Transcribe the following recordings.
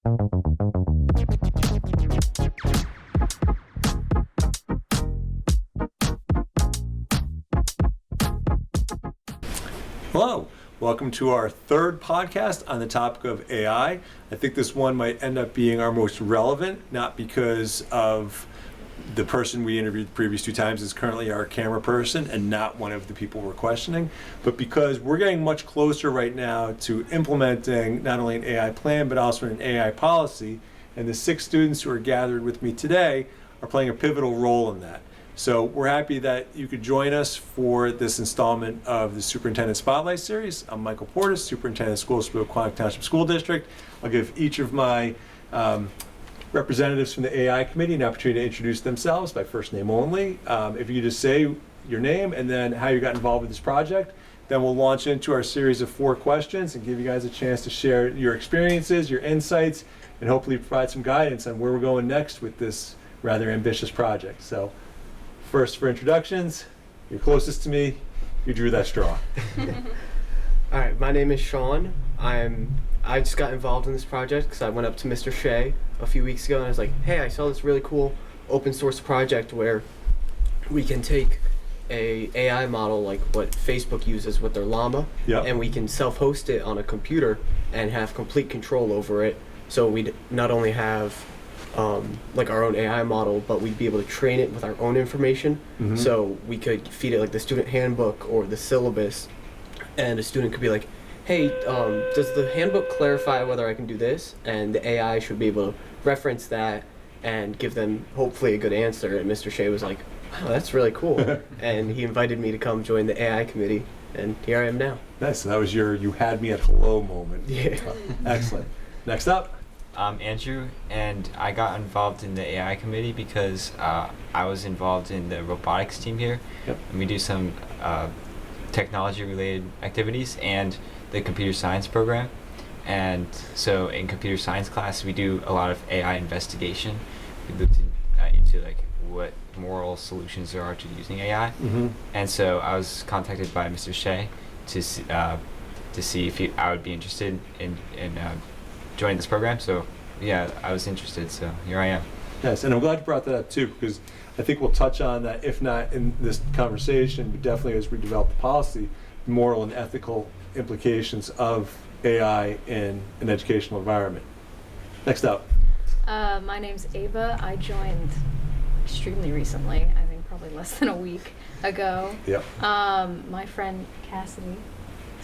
Hello, welcome to our third podcast on the topic of AI. I think this one might end up being our most relevant, not because of the person we interviewed the previous two times is currently our camera person and not one of the people we're questioning, but because we're getting much closer right now to implementing not only an AI plan, but also an AI policy. And the 6 students who are gathered with me today are playing a pivotal role in that. So we're happy that you could join us for this installment of the Superintendent Spotlight Series. I'm Michael Portas, Superintendent of Schools for Pequannock Township School District. I'll give each of my representatives from the AI Committee an opportunity to introduce themselves by first name only. If you could just say your name and then how you got involved with this project, then we'll launch into our series of 4 questions and give you guys a chance to share your experiences, your insights, and hopefully provide some guidance on where we're going next with this rather ambitious project. So. First, for introductions, you're closest to me, you drew that straw. All right, my name is Sean. I just got involved in this project because I went up to Mr. Shea a few weeks ago and I was like, hey, I saw this really cool open source project where we can take a AI model like what Facebook uses with their llama, and we can self-host it on a computer and have complete control over it. So we'd not only have like our own AI model, but we'd be able to train it with our own information. So we could feed it like the student handbook or the syllabus, and a student could be like, hey, does the handbook clarify whether I can do this? And the AI should be able to reference that and give them hopefully a good answer. And Mr. Shea was like, wow, that's really cool. And he invited me to come join the AI committee, and here I am now. Nice, so that was your you had me at hello moment. Yeah. Excellent. Next up. I'm Andrew, and I got involved in the AI committee because I was involved in the robotics team here, and we do some technology-related activities and the computer science program. And so in computer science class, we do a lot of AI investigation. We looked into like what moral solutions there are to using AI. And so I was contacted by Mr. Shea to see if I would be interested in joined this program, so yeah, I was interested, so here I am. Yes, and I'm glad you brought that up too, because I think we'll touch on that, if not in this conversation, but definitely as we develop the policy, the moral and ethical implications of AI in an educational environment. Next up. My name's Ava. I joined extremely recently, I think probably less than a week ago. My friend Cassidy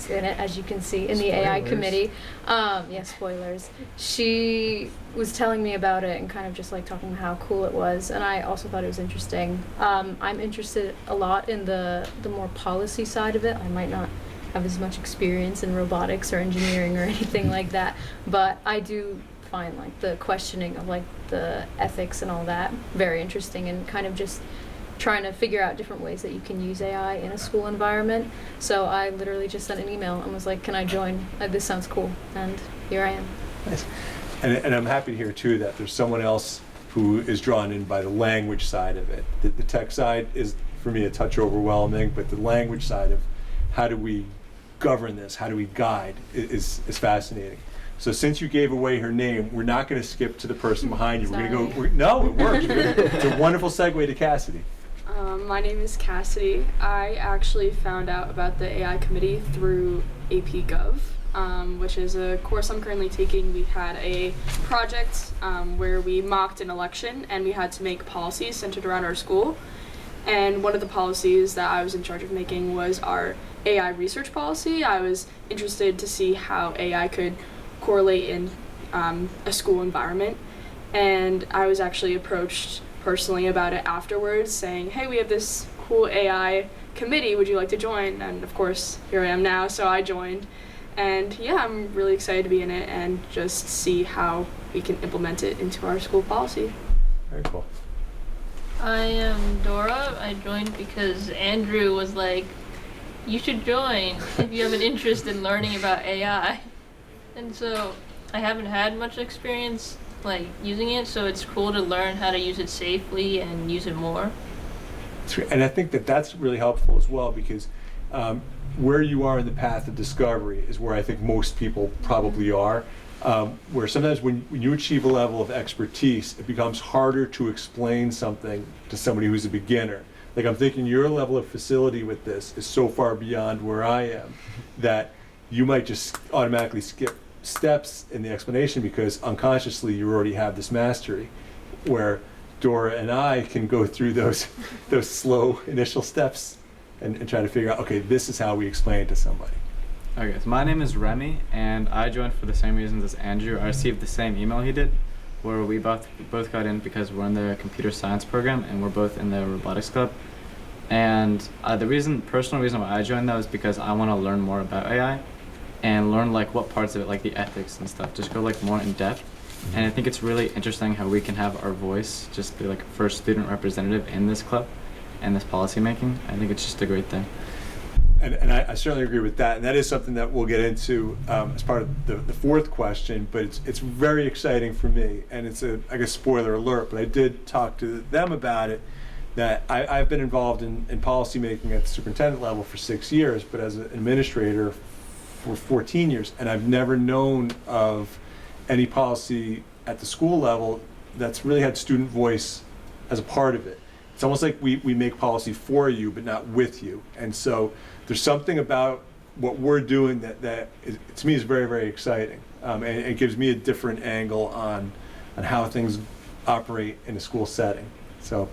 in it, as you can see, in the AI committee. Yeah, spoilers. She was telling me about it and kind of just like talking about how cool it was, and I also thought it was interesting. I'm interested a lot in the more policy side of it. I might not have as much experience in robotics or engineering or anything like that, but I do find like the questioning of like the ethics and all that very interesting, and kind of just trying to figure out different ways that you can use AI in a school environment. So I literally just sent an email and was like, can I join? This sounds cool. And here I am. Nice. And I'm happy to hear too that there's someone else who is drawn in by the language side of it. The tech side is, for me, a touch overwhelming, but the language side of how do we govern this, how do we guide, is fascinating. So since you gave away her name, we're not going to skip to the person behind you. We're going to go, no, it works. It's a wonderful segue to Cassidy. My name is Cassidy. I actually found out about the AI committee through AP Gov, which is a course I'm currently taking. We had a project where we mocked an election and we had to make policies centered around our school. And one of the policies that I was in charge of making was our AI research policy. I was interested to see how AI could correlate in a school environment. And I was actually approached personally about it afterwards, saying, hey, we have this cool AI committee, would you like to join? And of course, here I am now, so I joined. And yeah, I'm really excited to be in it and just see how we can implement it into our school policy. Very cool. I am Dora. I joined because Andrew was like, you should join if you have an interest in learning about AI. And so I haven't had much experience like using it, so it's cool to learn how to use it safely and use it more. And I think that that's really helpful as well, because where you are in the path of discovery is where I think most people probably are. where sometimes when you achieve a level of expertise, it becomes harder to explain something to somebody who's a beginner. Like, I'm thinking your level of facility with this is so far beyond where I am that you might just automatically skip steps in the explanation because unconsciously you already have this mastery, where Dora and I can go through those slow initial steps and try to figure out, okay, this is how we explain it to somebody. Okay, so my name is Remy, and I joined for the same reasons as Andrew. I received the same email he did, where we both got in because we're in the computer science program and we're both in the robotics club. And the personal reason why I joined that was because I want to learn more about AI and learn like what parts of it, like the ethics and stuff, just go like more in depth. And I think it's really interesting how we can have our voice just be like first student representative in this club and this policy making. I think it's just a great thing. And I certainly agree with that, and that is something that we'll get into as part of the fourth question, but it's very exciting for me, and it's I guess spoiler alert, but I did talk to them about it, that I've been involved in policy making at the superintendent level for 6 years, but as an administrator for 14 years, and I've never known of any policy at the school level that's really had student voice as a part of it. It's almost like we make policy for you, but not with you. And so there's something about what we're doing that is, to me, is very, very exciting. And it gives me a different angle on how things operate in a school setting. So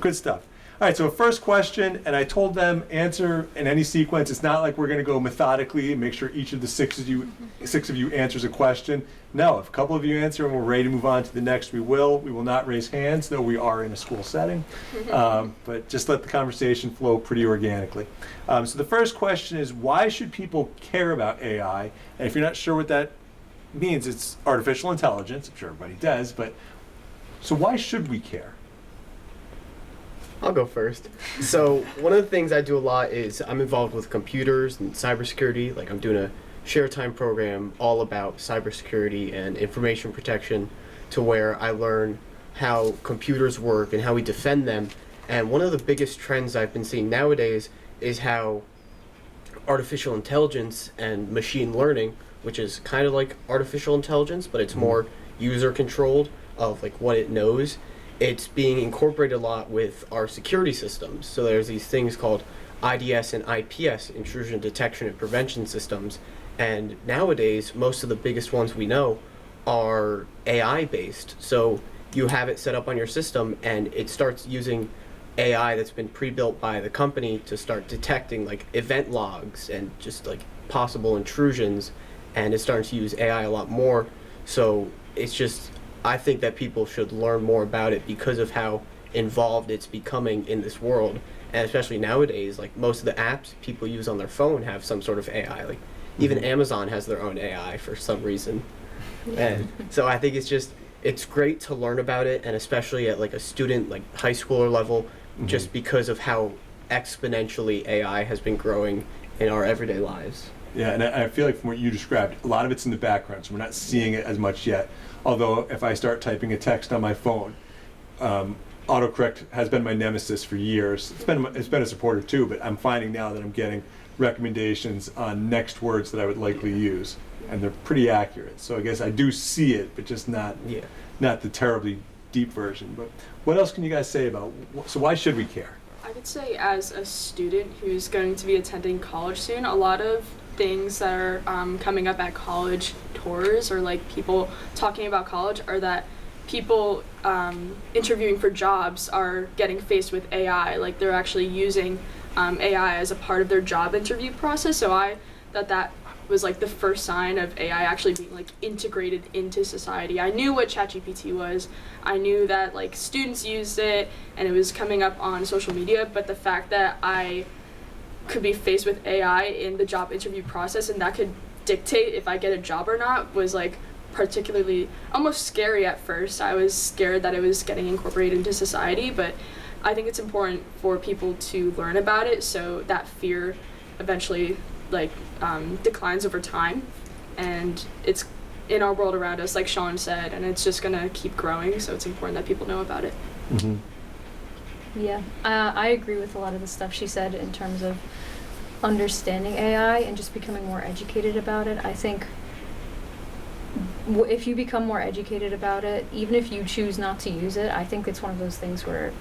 good stuff. All right, so first question, and I told them answer in any sequence. It's not like we're going to go methodically and make sure each of the six of you answers a question. No, if a couple of you answer and we're ready to move on to the next, we will. We will not raise hands, though we are in a school setting. But just let the conversation flow pretty organically. So the first question is, why should people care about AI? And if you're not sure what that means, it's artificial intelligence. I'm sure everybody does. But so why should we care? I'll go first. So one of the things I do a lot is I'm involved with computers and cybersecurity. Like, I'm doing a share time program all about cybersecurity and information protection, to where I learn how computers work and how we defend them. And one of the biggest trends I've been seeing nowadays is how artificial intelligence and machine learning, which is kind of like artificial intelligence, but it's more user controlled of like what it knows. It's being incorporated a lot with our security systems. So there's these things called IDS and IPS, intrusion detection and prevention systems. And nowadays, most of the biggest ones we know are AI based. So you have it set up on your system and it starts using AI that's been pre-built by the company to start detecting like event logs and just like possible intrusions. And it's starting to use AI a lot more. So it's just, I think that people should learn more about it because of how involved it's becoming in this world. And especially nowadays, like most of the apps people use on their phone have some sort of AI. Like even Amazon has their own AI for some reason. And so I think it's great to learn about it, and especially at like a student, like high schooler level, just because of how exponentially AI has been growing in our everyday lives. Yeah, and I feel like from what you described, a lot of it's in the background, so we're not seeing it as much yet. Although if I start typing a text on my phone, autocorrect has been my nemesis for years. It's been a supporter too, but I'm finding now that I'm getting recommendations on next words that I would likely use, and they're pretty accurate. So I guess I do see it, but just not the terribly deep version. But what else can you guys say about, so why should we care? I could say, as a student who's going to be attending college soon, a lot of things that are coming up at college tours, or like people talking about college, are that people interviewing for jobs are getting faced with AI. Like, they're actually using AI as a part of their job interview process. So I thought that was like the first sign of AI actually being like integrated into society. I knew what ChatGPT was. I knew that like students used it and it was coming up on social media, but the fact that I could be faced with AI in the job interview process and that could dictate if I get a job or not was like particularly almost scary at first. I was scared that it was getting incorporated into society, but I think it's important for people to learn about it so that fear eventually like declines over time. And it's in our world around us, like Sean said, and it's just gonna keep growing, so it's important that people know about it. Yeah, I agree with a lot of the stuff she said in terms of understanding AI and just becoming more educated about it. I think if you become more educated about it, even if you choose not to use it, I think it's one of those things where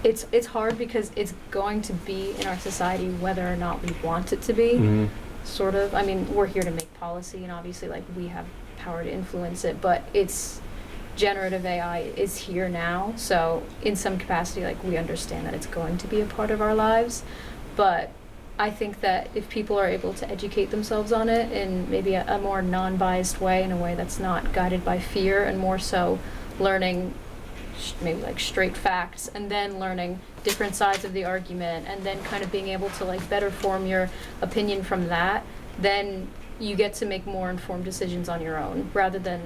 it's hard because it's going to be in our society whether or not we want it to be. Mm-hmm. Sort of. I mean, we're here to make policy, and obviously, like, we have power to influence it, but it's generative AI is here now, so in some capacity, like, we understand that it's going to be a part of our lives. But I think that if people are able to educate themselves on it in maybe a more non-biased way, in a way that's not guided by fear, and more so learning maybe like straight facts, and then learning different sides of the argument, and then kind of being able to like better form your opinion from that, then you get to make more informed decisions on your own, rather than,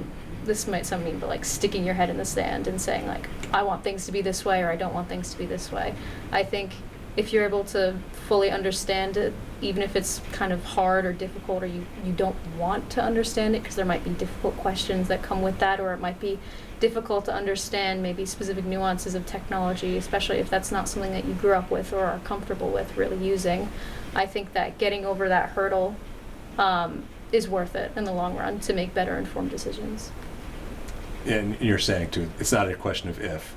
this might sound mean, but like sticking your head in the sand and saying like, I want things to be this way, or I don't want things to be this way. I think if you're able to fully understand it, even if it's kind of hard or difficult, or you don't want to understand it because there might be difficult questions that come with that, or it might be difficult to understand maybe specific nuances of technology, especially if that's not something that you grew up with or are comfortable with really using. I think that getting over that hurdle is worth it in the long run to make better informed decisions. And you're saying too, it's not a question of if,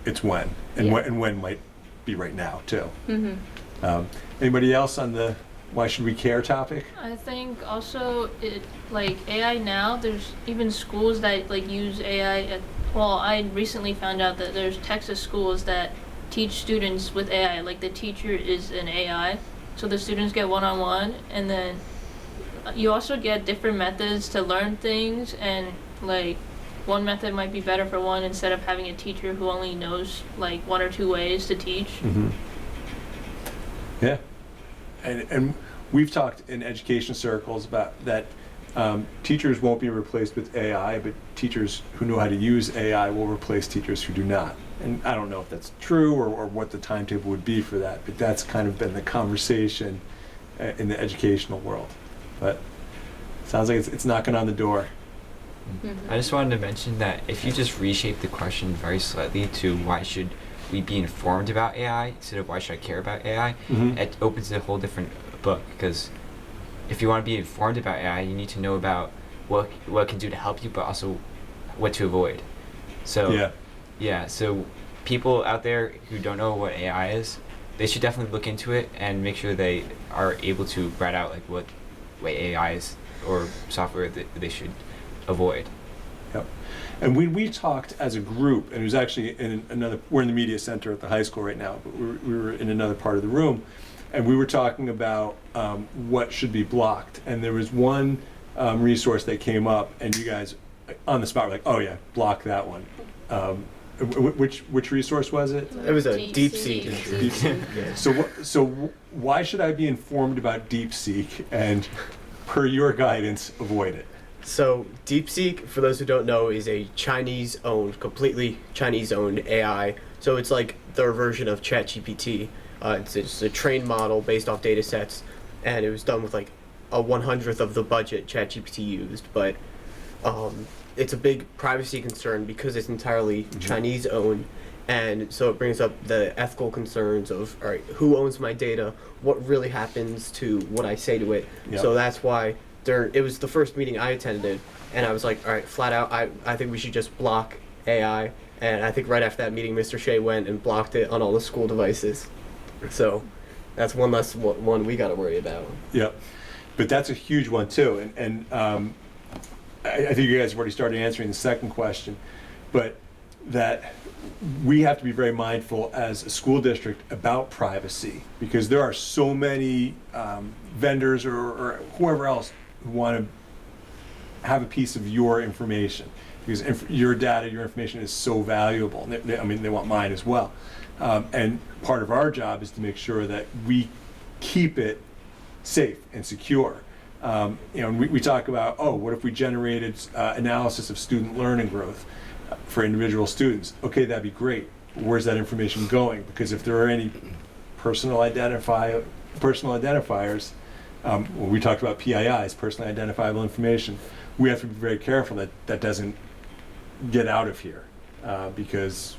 it's when, and Yeah. when might be right now too. Mm-hmm. Anybody else on the why should we care topic? I think also like AI now, there's even schools that like use AI well, I recently found out that there's Texas schools that teach students with AI, like the teacher is an AI, so the students get one-on-one, and then you also get different methods to learn things, and like one method might be better for one instead of having a teacher who only knows like one or two ways to teach. Mm-hmm. Yeah, and we've talked in education circles about that. Teachers won't be replaced with AI, but teachers who know how to use AI will replace teachers who do not. And I don't know if that's true or what the timetable would be for that, but that's kind of been the conversation in the educational world. But it sounds like it's knocking on the door. Mm-hmm. I just wanted to mention that if you just reshape the question very slightly to why should we be informed about AI instead of why should I care about AI, Mm-hmm. it opens a whole different book, because if you want to be informed about AI, you need to know about what it can do to help you, but also what to avoid. So so people out there who don't know what AI is, they should definitely look into it and make sure they are able to write out like what AI is or software that they should avoid. Yep. And we talked as a group, and it was actually in another, we're in the media center at the high school right now, but we were in another part of the room, and we were talking about what should be blocked. And there was one resource that came up, and you guys on the spot were like, oh yeah, block that one. Which resource was it? It was a DeepSeek. DeepSeek. Yeah. So why should I be informed about DeepSeek, and per your guidance, avoid it? So DeepSeek, for those who don't know, is a Chinese-owned, completely Chinese-owned AI. So it's like their version of ChatGPT. It's a trained model based off data sets, and it was done with like a 1/100th of the budget ChatGPT used. But it's a big privacy concern because it's entirely Chinese-owned, and so it brings up the ethical concerns of, all right, who owns my data? What really happens to what I say to it? Yep. So that's why it was the first meeting I attended, and I was like, all right, flat out, I think we should just block AI. And I think right after that meeting, Mr. Shea went and blocked it on all the school devices. So that's one less one we got to worry about. Yep. But that's a huge one too. And I think you guys have already started answering the second question, but that we have to be very mindful as a school district about privacy, because there are so many vendors or whoever else who want to have a piece of your information, because your data, your information is so valuable. They want mine as well. And part of our job is to make sure that we keep it safe and secure. We talk about, what if we generated analysis of student learning growth for individual students? Okay, that'd be great. Where's that information going? Because if there are any personal identifiers, we talked about PIIs, personally identifiable information, we have to be very careful that that doesn't get out of here, because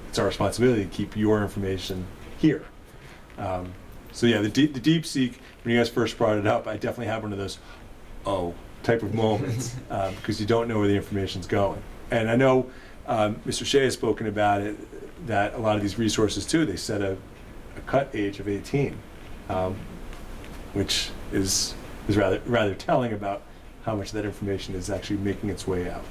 it's our responsibility to keep your information here. So yeah, the DeepSeek, when you guys first brought it up, I definitely had one of those, type of moments because you don't know where the information's going. And I know Mr. Shea has spoken about it, that a lot of these resources too, they set a cut age of 18, which is rather telling about how much of that information is actually making its way out.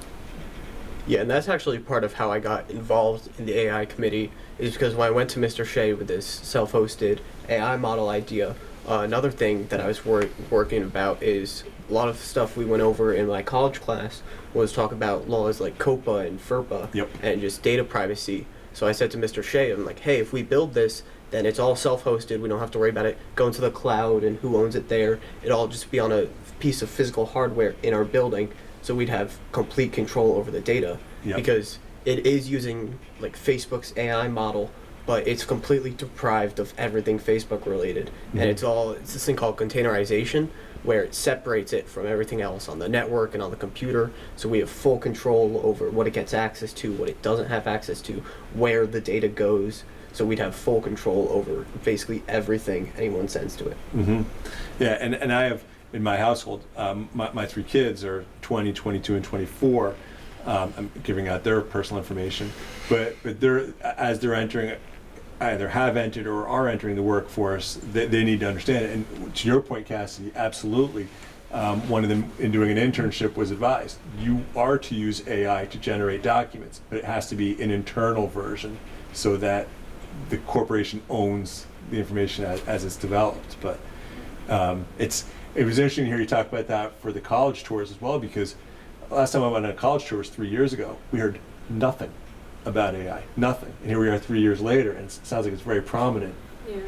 Yeah, and that's actually part of how I got involved in the AI committee, is because when I went to Mr. Shea with this self-hosted AI model idea, another thing that I was working about is a lot of stuff we went over in my college class was talk about laws like COPA and FERPA and just data privacy. So I said to Mr. Shea, I'm like, hey, if we build this, then it's all self-hosted. We don't have to worry about it going to the cloud and who owns it there. It'll all just be on a piece of physical hardware in our building, so we'd have complete control over the data. Because it is using like Facebook's AI model, but it's completely deprived of everything Facebook related. And it's this thing called containerization, where it separates it from everything else on the network and on the computer. So we have full control over what it gets access to, what it doesn't have access to, where the data goes. So we'd have full control over basically everything anyone sends to it. Yeah, and I have, in my household, my 3 kids are 20, 22, and 24. I'm giving out their personal information, but as they're entering, either have entered or are entering the workforce, they need to understand it. And to your point, Cassidy, absolutely. One of them, in doing an internship, was advised, you are to use AI to generate documents, but it has to be an internal version so that the corporation owns the information as it's developed. But it was interesting to hear you talk about that for the college tours as well, because last time I went on a college tour was 3 years ago. We heard nothing about AI, nothing. And here we are 3 years later, and it sounds like it's very prominent. Yeah.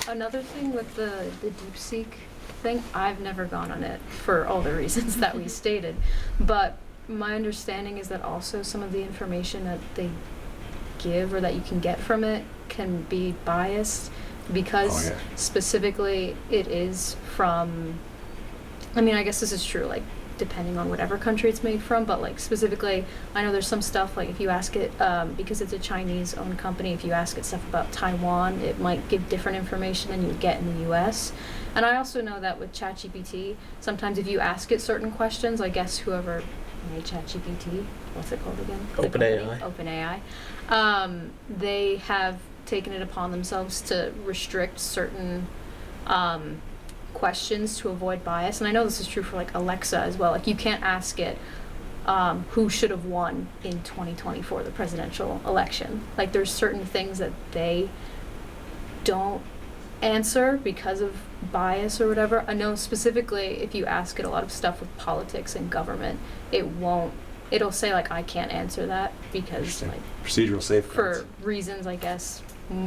Another thing with the DeepSeek thing, I've never gone on it for all the reasons that we stated, but my understanding is that also some of the information that they give or that you can get from it can be biased, because specifically it is from, I mean, I guess this is true, like, depending on whatever country it's made from, but like specifically, I know there's some stuff, like if you ask it, because it's a Chinese-owned company, if you ask it stuff about Taiwan, it might give different information than you would get in the US. And I also know that with ChatGPT, sometimes if you ask it certain questions, I guess whoever made ChatGPT, what's it called again? OpenAI. They have taken it upon themselves to restrict certain questions to avoid bias. And I know this is true for like Alexa as well. Like, you can't ask it who should have won in 2024, the presidential election. Like, there's certain things that they don't answer because of bias or whatever. I know specifically if you ask it a lot of stuff with politics and government, it'll say like, I can't answer that because like procedural safeguards. For reasons, I guess,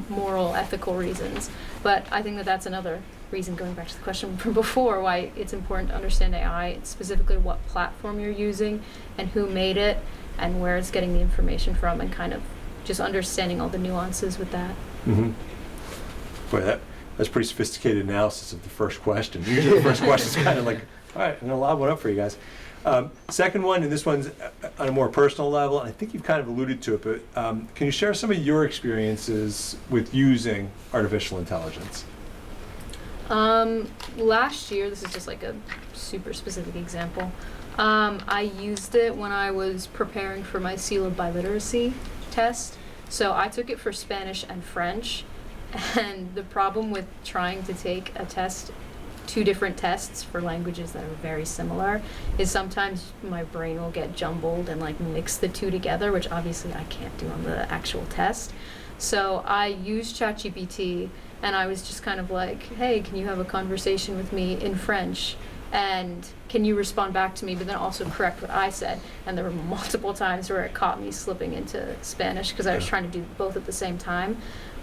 moral, ethical reasons. But I think that that's another reason, going back to the question from before, why it's important to understand AI, specifically what platform you're using and who made it and where it's getting the information from, and kind of just understanding all the nuances with that. Boy, that's pretty sophisticated analysis of the first question. Usually the first question is kind of like, all right, I'm going to lob one up for you guys. Second one, and this one's on a more personal level, and I think you've kind of alluded to it, but can you share some of your experiences with using artificial intelligence? Last year, this is just like a super specific example, I used it when I was preparing for my Seal of Biliteracy test. So I took it for Spanish and French, and the problem with trying to take a test, 2 different tests for languages that are very similar, is sometimes my brain will get jumbled and like mix the 2 together, which obviously I can't do on the actual test. So I used ChatGPT, and I was just kind of like, hey, can you have a conversation with me in French? And can you respond back to me, but then also correct what I said? And there were multiple times where it caught me slipping into Spanish because I was trying to do both at the same time.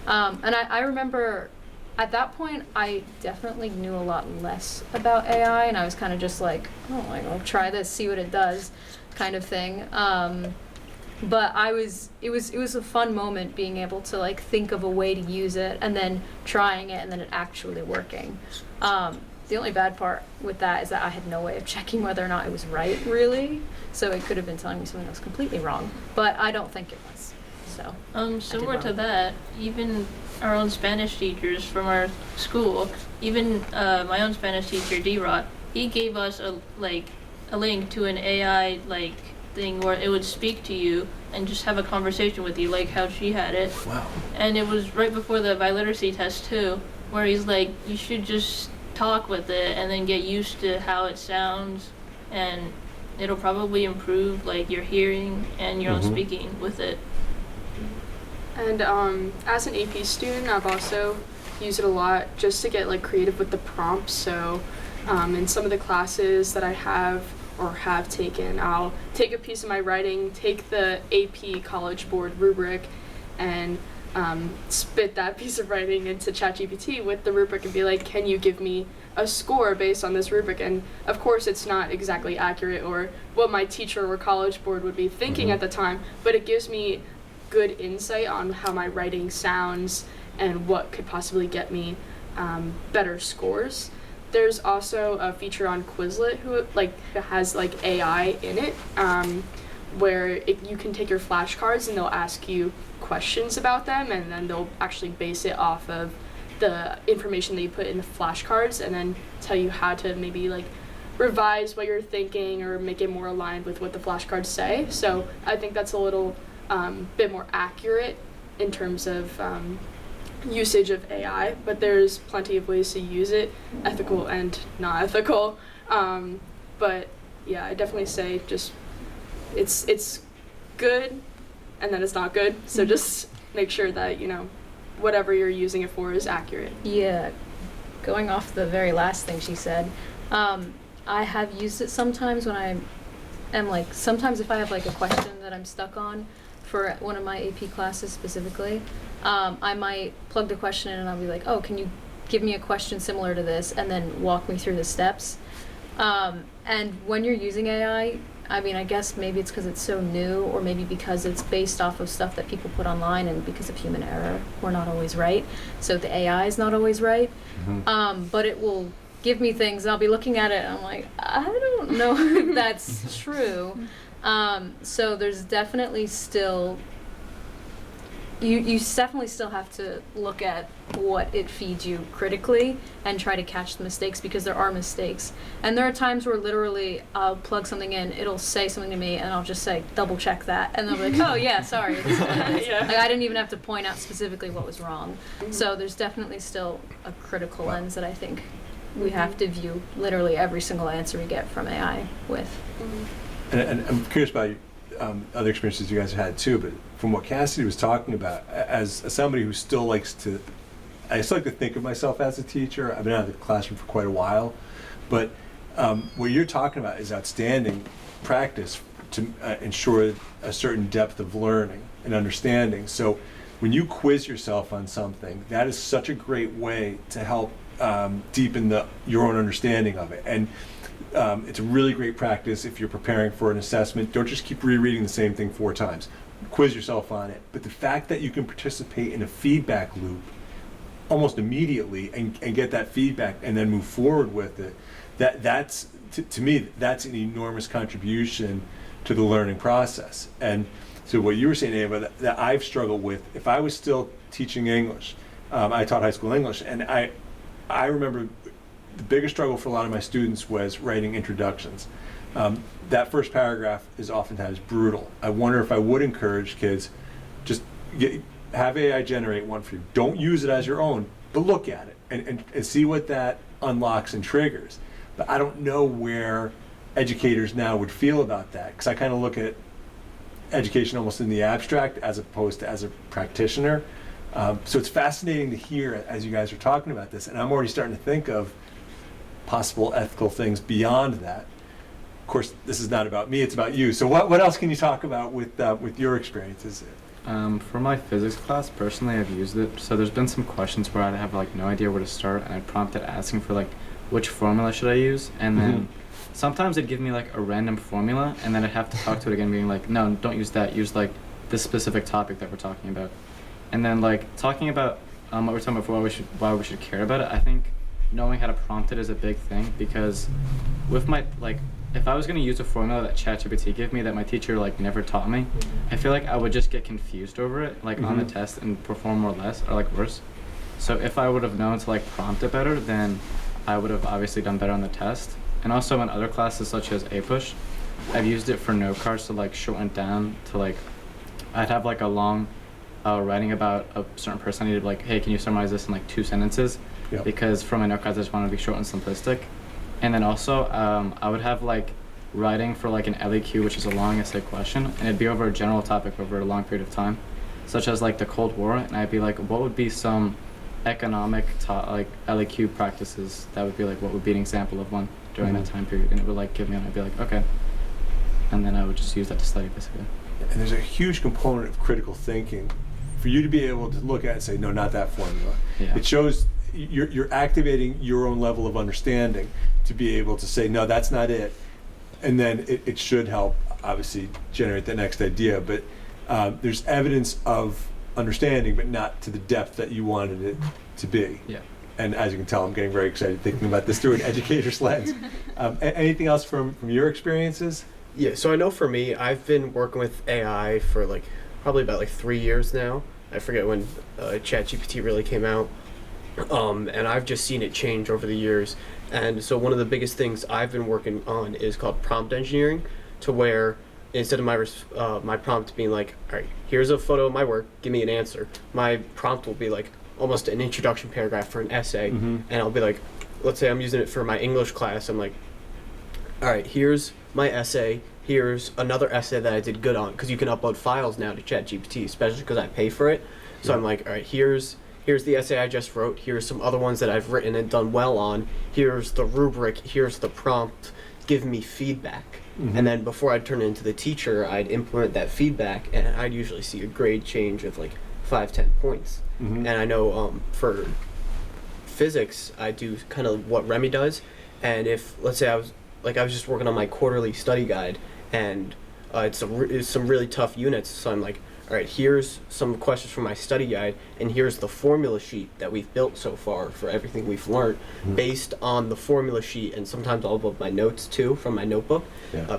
And I remember at that point, I definitely knew a lot less about AI, and I was kind of just like, oh, I'll try this, see what it does, kind of thing. But it was a fun moment being able to like think of a way to use it and then trying it and then it actually working. The only bad part with that is that I had no way of checking whether or not it was right, really. So it could have been telling me something that was completely wrong, but I don't think it was. So similar to that, even our own Spanish teachers from our school, even my own Spanish teacher, D-Rot, he gave us a link to an AI thing where it would speak to you and just have a conversation with you, like how she had it. Wow. And it was right before the biliteracy test too, where he's like, you should just talk with it and then get used to how it sounds, and it'll probably improve your hearing and your own speaking with it. And as an AP student, I've also used it a lot just to get creative with the prompts. So in some of the classes that I have or have taken, I'll take a piece of my writing, take the AP College Board rubric, and spit that piece of writing into ChatGPT with the rubric and be like, can you give me a score based on this rubric? And of course it's not exactly accurate or what my teacher or College Board would be thinking at the time, but it gives me good insight on how my writing sounds and what could possibly get me better scores. There's also a feature on Quizlet who has AI in it, where you can take your flashcards and they'll ask you questions about them, and then they'll actually base it off of the information that you put in the flashcards, and then tell you how to maybe revise what you're thinking or make it more aligned with what the flashcards say. So I think that's a little bit more accurate in terms of usage of AI, but there's plenty of ways to use it, ethical and not ethical. But yeah, I definitely say just it's good and then it's not good. So just make sure that whatever you're using it for is accurate. Yeah, going off the very last thing she said, I have used it sometimes when I am sometimes if I have a question that I'm stuck on for one of my AP classes specifically, I might plug the question in and I'll be like, oh, can you give me a question similar to this, and then walk me through the steps. And when you're using AI, I guess maybe it's because it's so new, or maybe because it's based off of stuff that people put online, and because of human error, we're not always right. So the AI is not always right. But it will give me things, and I'll be looking at it, and I'm like, I don't know if that's true. So there's definitely still, you definitely still have to look at what it feeds you critically and try to catch the mistakes, because there are mistakes. And there are times where literally I'll plug something in, it'll say something to me, and I'll just say, double check that. And they'll be like, oh yeah, sorry. Yeah. I didn't even have to point out specifically what was wrong. So there's definitely still a critical lens that I think we have to view literally every single answer we get from AI with. And I'm curious about other experiences you guys have had too, but from what Cassidy was talking about, as somebody who still likes to, I still like to think of myself as a teacher. I've been out of the classroom for quite a while, but what you're talking about is outstanding practice to ensure a certain depth of learning and understanding. So when you quiz yourself on something, that is such a great way to help deepen your own understanding of it. And it's a really great practice if you're preparing for an assessment. Don't just keep rereading the same thing 4 times. Quiz yourself on it. But the fact that you can participate in a feedback loop almost immediately and get that feedback and then move forward with it, that's to me, that's an enormous contribution to the learning process. And so what you were saying, Ava, that I've struggled with, if I was still teaching English, I taught high school English, and I remember the biggest struggle for a lot of my students was writing introductions. That first paragraph is oftentimes brutal. I wonder if I would encourage kids, just have AI generate one for you. Don't use it as your own, but look at it and see what that unlocks and triggers. But I don't know where educators now would feel about that, because I kind of look at education almost in the abstract as opposed to as a practitioner. So it's fascinating to hear as you guys are talking about this, and I'm already starting to think of possible ethical things beyond that. Of course, this is not about me, it's about you. So what else can you talk about with your experiences? For my physics class, personally, I've used it. So there's been some questions where I have no idea where to start, and I prompted asking for which formula should I use, and then sometimes it'd give me a random formula, and then I'd have to talk to it again, being like, no, don't use that, use this specific topic that we're talking about. And then talking about what we're talking about for why we should care about it, I think knowing how to prompt it is a big thing, because with my if I was going to use a formula that ChatGPT gave me that my teacher never taught me, I feel I would just get confused over it on the test and perform more or less or worse. So if I would have known to prompt it better, then I would have obviously done better on the test. And also in other classes such as APUSH, I've used it for note cards to like shorten down to like, I'd have like a long writing about a certain person. I needed like, hey, can you summarize this in like 2 sentences? Yep. Because for my note cards, I just wanted to be short and simplistic. And then also, I would have like writing for like an LEQ, which is a long essay question, and it'd be over a general topic over a long period of time, such as like the Cold War, and I'd be like, what would be some economic like LEQ practices that would be like, what would be an example of one during that time period? And it would like give me, and I'd be like, okay. And then I would just use that to study basically. And there's a huge component of critical thinking for you to be able to look at it and say, no, not that formula. Yeah. It shows you're activating your own level of understanding to be able to say, no, that's not it. And then it should help, obviously, generate the next idea. But there's evidence of understanding, but not to the depth that you wanted it to be. Yeah. And as you can tell, I'm getting very excited thinking about this through an educator's lens. Anything else from your experiences? Yeah, so I know for me, I've been working with AI for like probably about like 3 years now. I forget when ChatGPT really came out. And I've just seen it change over the years. And so one of the biggest things I've been working on is called prompt engineering, to where instead of my prompt being like, all right, here's a photo of my work, give me an answer, my prompt will be like almost an introduction paragraph for an essay. And I'll be like, let's say I'm using it for my English class, I'm like, all right, here's my essay, here's another essay that I did good on, because you can upload files now to ChatGPT, especially because I pay for it. So I'm like, all right, here's the essay I just wrote, here's some other ones that I've written and done well on, here's the rubric, here's the prompt, give me feedback. And then before I'd turn it into the teacher, I'd implement that feedback, and I'd usually see a grade change of like 5-10 points. And I know for physics, I do kind of what Remy does, and if, let's say I was just working on my quarterly study guide, and it's some really tough units, so I'm like, all right, here's some questions from my study guide, and here's the formula sheet that we've built so far for everything we've learned, based on the formula sheet, and sometimes I'll upload my notes too from my notebook.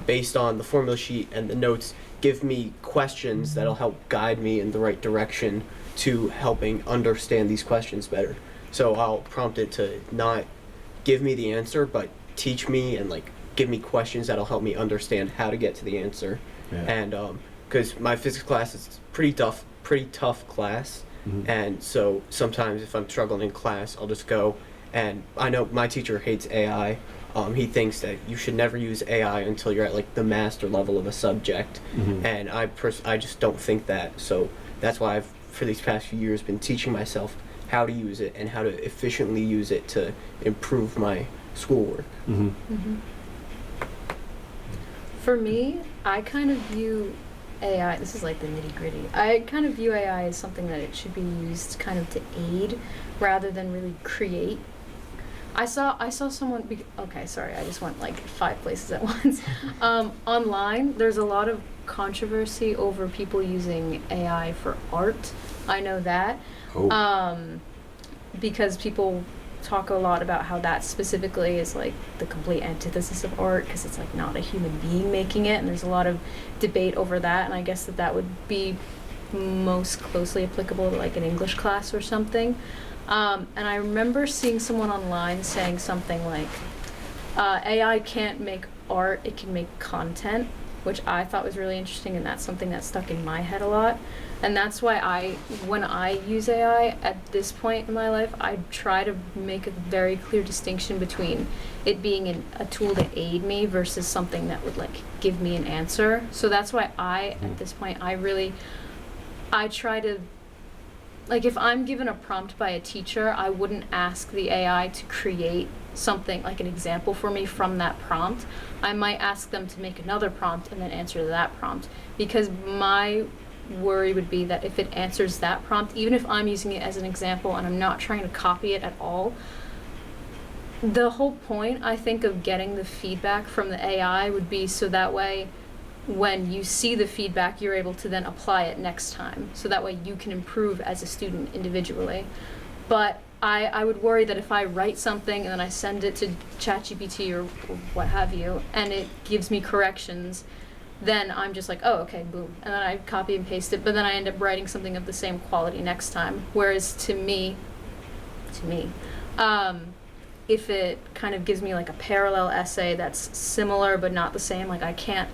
Based on the formula sheet and the notes, give me questions that'll help guide me in the right direction to helping understand these questions better. So I'll prompt it to not give me the answer, but teach me and like give me questions that'll help me understand how to get to the answer. And because my physics class is pretty tough class, and so sometimes if I'm struggling in class, I'll just go, and I know my teacher hates AI. He thinks that you should never use AI until you're at like the master level of a subject, and I just don't think that. So that's why I've, for these past few years, been teaching myself how to use it and how to efficiently use it to improve my schoolwork. For me, I kind of view AI, this is like the nitty gritty, I kind of view AI as something that it should be used kind of to aid rather than really create. I saw someone, okay, sorry, I just went like 5 places at once. Online, there's a lot of controversy over people using AI for art. I know that. Because people talk a lot about how that specifically is like the complete antithesis of art, because it's like not a human being making it, and there's a lot of debate over that, and I guess that would be most closely applicable to like an English class or something. And I remember seeing someone online saying something like, AI can't make art, it can make content, which I thought was really interesting, and that's something that stuck in my head a lot. And that's why when I use AI at this point in my life, I try to make a very clear distinction between it being a tool to aid me versus something that would like give me an answer. So that's why at this point, I try to, like if I'm given a prompt by a teacher, I wouldn't ask the AI to create something like an example for me from that prompt. I might ask them to make another prompt and then answer that prompt, because my worry would be that if it answers that prompt, even if I'm using it as an example and I'm not trying to copy it at all, the whole point, I think, of getting the feedback from the AI would be so that way when you see the feedback, you're able to then apply it next time, so that way you can improve as a student individually. But I would worry that if I write something and then I send it to ChatGPT or what have you, and it gives me corrections, then I'm just like, oh, okay, boom. And then I copy and paste it, but then I end up writing something of the same quality next time. Whereas to me, if it kind of gives me like a parallel essay that's similar but not the same, like I can't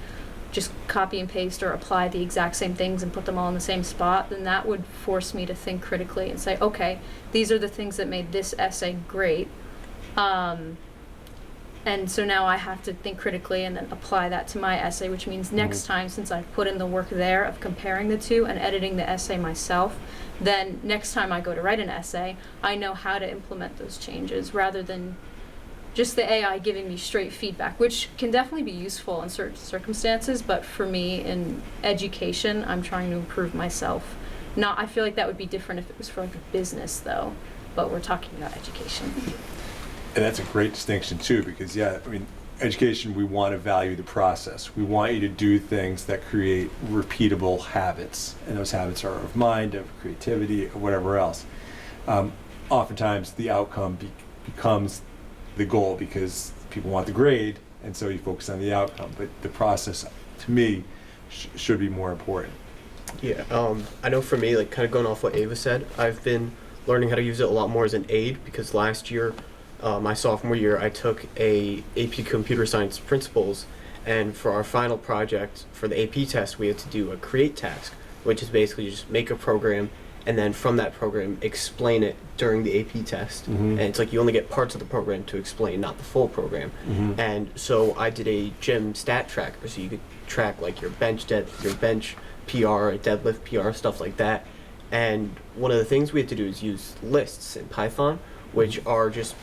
just copy and paste or apply the exact same things and put them all in the same spot, then that would force me to think critically and say, okay, these are the things that made this essay great. And so now I have to think critically and then apply that to my essay, which means next time, since I've put in the work there of comparing the two and editing the essay myself, then next time I go to write an essay, I know how to implement those changes rather than just the AI giving me straight feedback, which can definitely be useful in certain circumstances, but for me in education, I'm trying to improve myself. I feel like that would be different if it was for like a business though, but we're talking about education. And that's a great distinction too, because education, we want to value the process. We want you to do things that create repeatable habits, and those habits are of mind, of creativity, or whatever else. Oftentimes the outcome becomes the goal because people want the grade, and so you focus on the outcome. But the process, to me, should be more important. Yeah, I know for me, like kind of going off what Ava said, I've been learning how to use it a lot more as an aid because last year, my sophomore year, I took a AP Computer Science Principles, and for our final project for the AP test, we had to do a create task, which is basically just make a program and then from that program explain it during the AP test. And it's like you only get parts of the program to explain, not the full program. And so I did a gym stat tracker, so you could track like your bench PR, deadlift PR, stuff like that. And one of the things we had to do is use lists in Python, which are just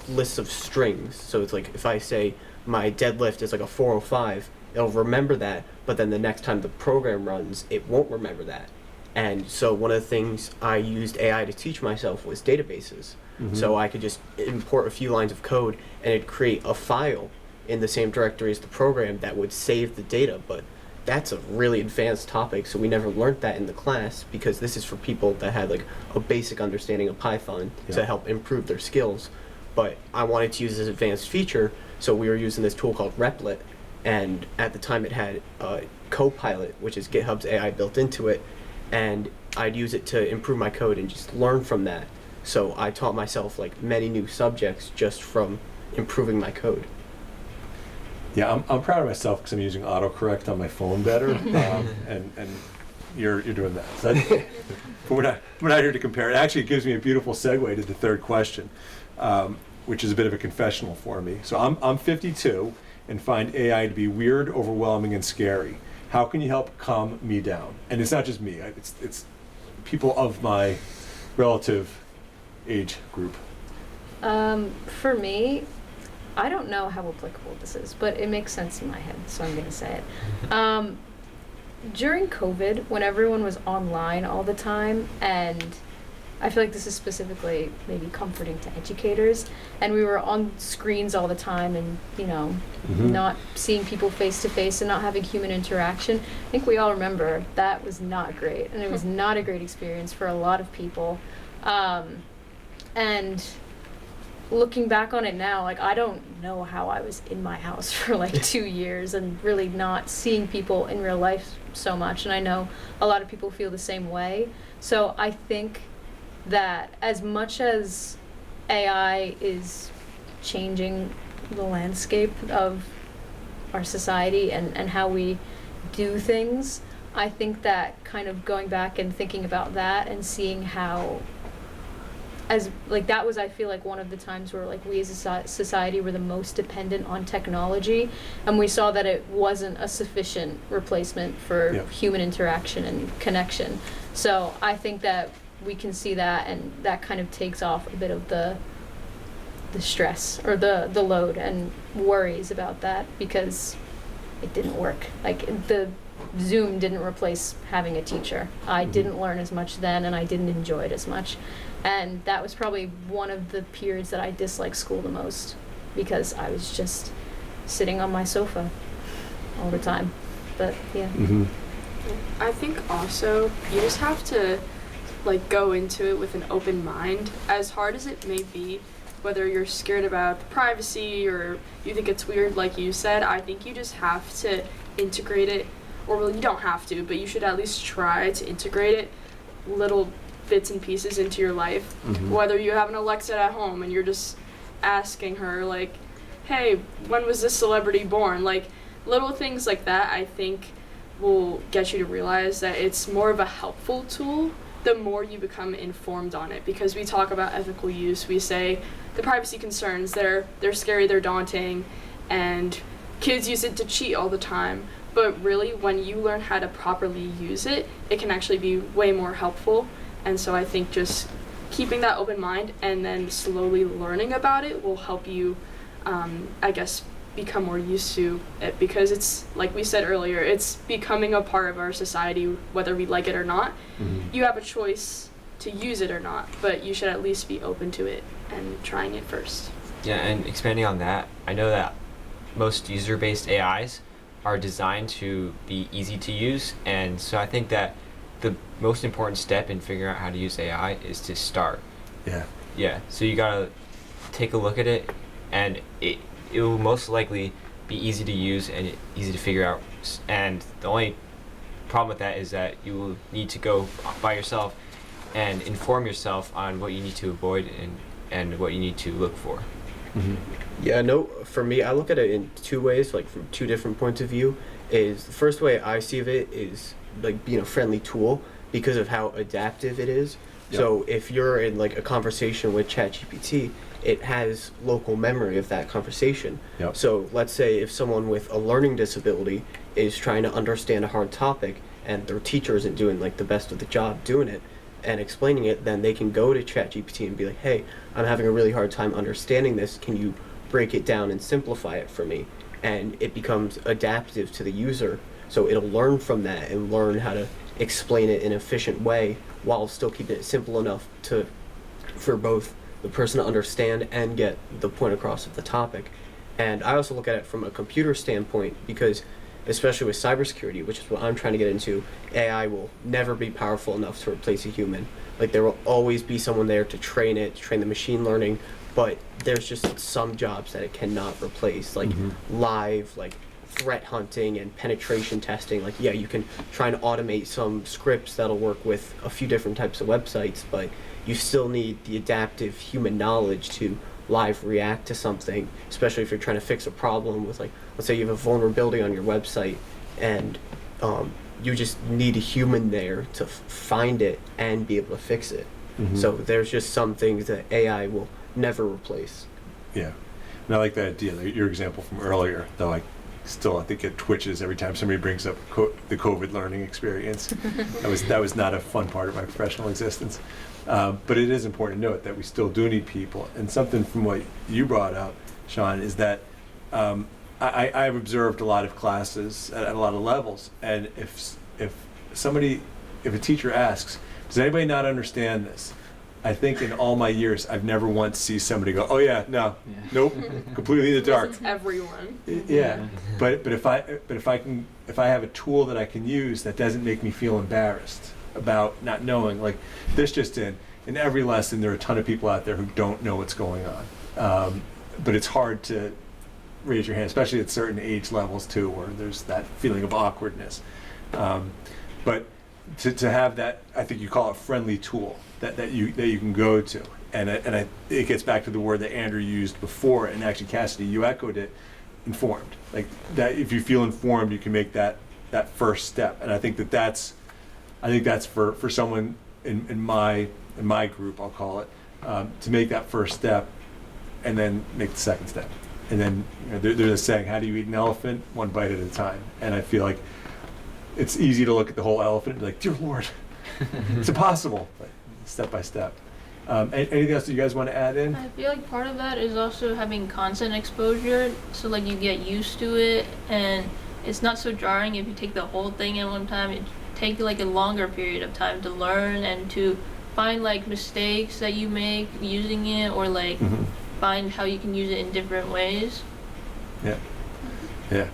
lists of strings. So it's like if I say my deadlift is like a 405, it'll remember that, but then the next time the program runs, it won't remember that. And so one of the things I used AI to teach myself was databases. So I could just import a few lines of code and it'd create a file in the same directory as the program that would save the data. But that's a really advanced topic, so we never learned that in the class because this is for people that had like a basic understanding of Python to help improve their skills. But I wanted to use this advanced feature, so we were using this tool called Replit, and at the time it had Copilot, which is GitHub's AI built into it, and I'd use it to improve my code and just learn from that. So I taught myself like many new subjects just from improving my code. Yeah, I'm proud of myself because I'm using autocorrect on my phone better, and you're doing that. So but we're not here to compare. It actually gives me a beautiful segue to the third question, which is a bit of a confessional for me. So I'm 52 and find AI to be weird, overwhelming, and scary. How can you help calm me down? And it's not just me. It's people of my relative age group. For me, I don't know how applicable this is, but it makes sense in my head, so I'm going to say it. During COVID, when everyone was online all the time, and I feel like this is specifically maybe comforting to educators, and we were on screens all the time and, not seeing people face to face and not having human interaction, I think we all remember that was not great, and it was not a great experience for a lot of people. And looking back on it now, like I don't know how I was in my house for like 2 years and really not seeing people in real life so much, and I know a lot of people feel the same way. So I think that as much as AI is changing the landscape of our society and how we do things, I think that kind of going back and thinking about that and seeing how that was, I feel like, one of the times where like we as a society were the most dependent on technology, and we saw that it wasn't a sufficient replacement for human interaction and connection. So I think that we can see that, and that kind of takes off a bit of the stress or the load and worries about that, because it didn't work. Like the Zoom didn't replace having a teacher. I didn't learn as much then, and I didn't enjoy it as much. And that was probably one of the periods that I disliked school the most, because I was just sitting on my sofa all the time. But yeah. I think also you just have to like go into it with an open mind, as hard as it may be, whether you're scared about the privacy or you think it's weird like you said. I think you just have to integrate it, or well, you don't have to, but you should at least try to integrate it little bits and pieces into your life. Whether you have an Alexa at home and you're just asking her like, hey, when was this celebrity born? Like, little things like that, I think, will get you to realize that it's more of a helpful tool the more you become informed on it. Because we talk about ethical use, we say the privacy concerns, they're scary, they're daunting, and kids use it to cheat all the time. But really, when you learn how to properly use it, it can actually be way more helpful. And so I think just keeping that open mind and then slowly learning about it will help you, I guess, become more used to it, because it's, like we said earlier, it's becoming a part of our society whether we like it or not. You have a choice to use it or not, but you should at least be open to it and trying it first. Yeah, and expanding on that, I know that most user-based AIs are designed to be easy to use, and so I think that the most important step in figuring out how to use AI is to start. Yeah, so you gotta take a look at it, and it will most likely be easy to use and easy to figure out. And the only problem with that is that you will need to go by yourself and inform yourself on what you need to avoid and what you need to look for. Yeah, no, for me, I look at it in two ways, like from two different points of view. Is the first way I see of it is like being a friendly tool because of how adaptive it is. Yep. So if you're in like a conversation with ChatGPT, it has local memory of that conversation. Yep. So let's say if someone with a learning disability is trying to understand a hard topic and their teacher isn't doing like the best of the job doing it and explaining it, then they can go to ChatGPT and be like, hey, I'm having a really hard time understanding this. Can you break it down and simplify it for me? And it becomes adaptive to the user. So it'll learn from that and learn how to explain it in an efficient way while still keeping it simple enough for both the person to understand and get the point across of the topic. And I also look at it from a computer standpoint because, especially with cybersecurity, which is what I'm trying to get into, AI will never be powerful enough to replace a human. Like, there will always be someone there to train it, to train the machine learning, but there's just some jobs that it cannot replace, like live, like threat hunting and penetration testing. Like, yeah, you can try and automate some scripts that'll work with a few different types of websites, but you still need the adaptive human knowledge to live react to something, especially if you're trying to fix a problem with, like, let's say you have a vulnerability on your website and you just need a human there to find it and be able to fix it. So there's just some things that AI will never replace. Yeah, and I like that idea. Like your example from earlier, though, I think it twitches every time somebody brings up the COVID learning experience. that was not a fun part of my professional existence. But it is important to note that we still do need people. And something from what you brought up, Sean, is that I've observed a lot of classes at a lot of levels, and if a teacher asks, does anybody not understand this? I think in all my years, I've never once seen somebody go, oh yeah, no, nope, completely in the dark. It's everyone. Yeah, but if I have a tool that I can use that doesn't make me feel embarrassed about not knowing, like this just in every lesson, there are a ton of people out there who don't know what's going on, but it's hard to raise your hand, especially at certain age levels too, where there's that feeling of awkwardness. But to have that, I think you call it a friendly tool that you can go to, and it gets back to the word that Andrew used before, and actually Cassidy, you echoed it, informed. Like that, if you feel informed, you can make that first step, and I think that's for someone in my group, I'll call it, to make that first step, and then make the second step, and then there's a saying, how do you eat an elephant? One bite at a time. And I feel like it's easy to look at the whole elephant and be like, dear Lord, it's impossible. But step by step. Anything else that you guys want to add in? I feel like part of that is also having constant exposure, so like you get used to it, and it's not so jarring if you take the whole thing at one time. It takes like a longer period of time to learn and to find like mistakes that you make using it, or like find how you can use it in different ways. Yeah.